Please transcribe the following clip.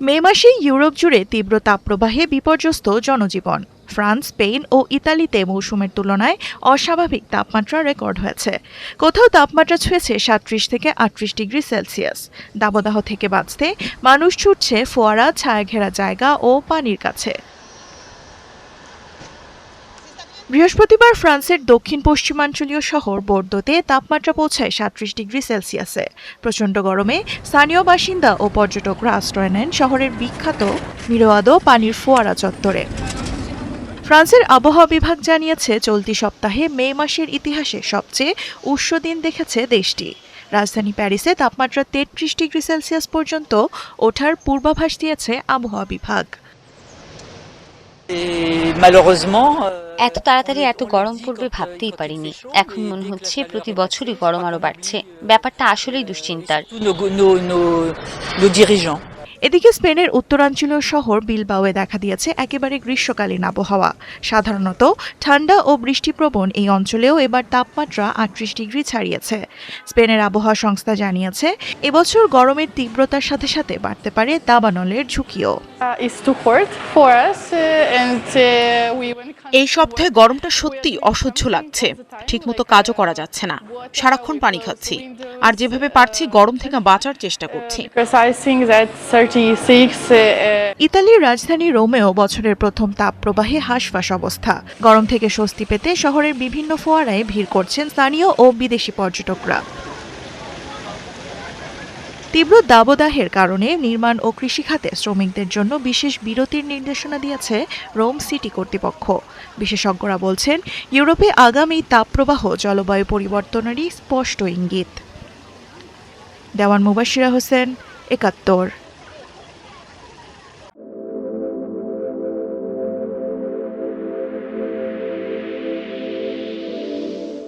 মে মাসে ইউরোপ জুড়ে তীব্র তাপপ্রবাহে বিপর্যস্ত জনজীবন। ফ্রান্স, স্পেন ও ইতালিতে মৌসুমের তুলনায় অস্বাভাবিক তাপমাত্রা রেকর্ড হয়েছে। কোথাও তাপমাত্রা ছুঁয়েছে ৩৭ থেকে ৩৮ ডিগ্রি সেলসিয়াস। দাবদাহ থেকে বাঁচতে মানুষ ছুটছে ফোয়ারা, ছায়াঘেরা জায়গা ও পানির কাছে। বৃহস্পতিবার ফ্রান্সের দক্ষিণ পশ্চিমাঞ্চলীয় শহর বোর্দোতে তাপমাত্রা পৌঁছায় ৩৭ ডিগ্রি সেলসিয়াসে। প্রচণ্ড গরমে স্থানীয় বাসিন্দা ও পর্যটকরা আশ্রয় নেন শহরের বিখ্যাত মিরোয়াদো পানির ফোয়ারা চত্বরে। ফ্রান্সের আবহাওয়া বিভাগ জানিয়েছে, চলতি সপ্তাহে মে মাসের ইতিহাসে সবচেয়ে উষ্ণ দিন দেখেছে দেশটি। রাজধানী প্যারিসে তাপমাত্রা ৩৩ ডিগ্রি সেলসিয়াস পর্যন্ত ওঠার পূর্বাভাস দিয়েছে আবহাওয়া বিভাগ। এত তাড়াতাড়ি এত গরম পড়বে ভাবতেই পারিনি। এখন মনে হচ্ছে প্রতি বছরই গরম আরো বাড়ছে। ব্যাপারটা আসলেই দুশ্চিন্তার। এদিকে স্পেনের উত্তরাঞ্চলীয় শহর বিলবাওয়ে দেখা দিয়েছে একেবারে গ্রীষ্মকালীন আবহাওয়া। সাধারণত ঠান্ডা ও বৃষ্টিপ্রবণ এই অঞ্চলেও এবার তাপমাত্রা ৩৮ ডিগ্রি ছাড়িয়েছে। স্পেনের আবহাওয়া সংস্থা জানিয়েছে, এবছর গরমের তীব্রতার সাথে সাথে বাড়তে পারে দাবানলের ঝুঁকিও। এই সপ্তাহে গরমটা সত্যিই অসহ্য লাগছে। ঠিকমতো কাজও করা যাচ্ছে না। সারাক্ষণ পানি খাচ্ছি, আর যেভাবে পারছি গরম থেকে বাঁচার চেষ্টা করছি। ইতালির রাজধানী রোমেও বছরের প্রথম তাপপ্রবাহে হাঁসফাঁস অবস্থা। গরম থেকে স্বস্তি পেতে শহরের বিভিন্ন ফোয়ারায় ভিড় করছেন স্থানীয় ও বিদেশি পর্যটকরা। তীব্র দাবদাহের কারণে নির্মাণ ও কৃষিখাতে শ্রমিকদের জন্য বিশেষ বিরতির নির্দেশনা দিয়েছে রোম সিটি কর্তৃপক্ষ। বিশেষজ্ঞরা বলছেন, ইউরোপে আগামী তাপপ্রবাহ জলবায়ু পরিবর্তনেরই স্পষ্ট ইঙ্গিত। দেওয়ান মুবাশিরা হোসেন, ৭১।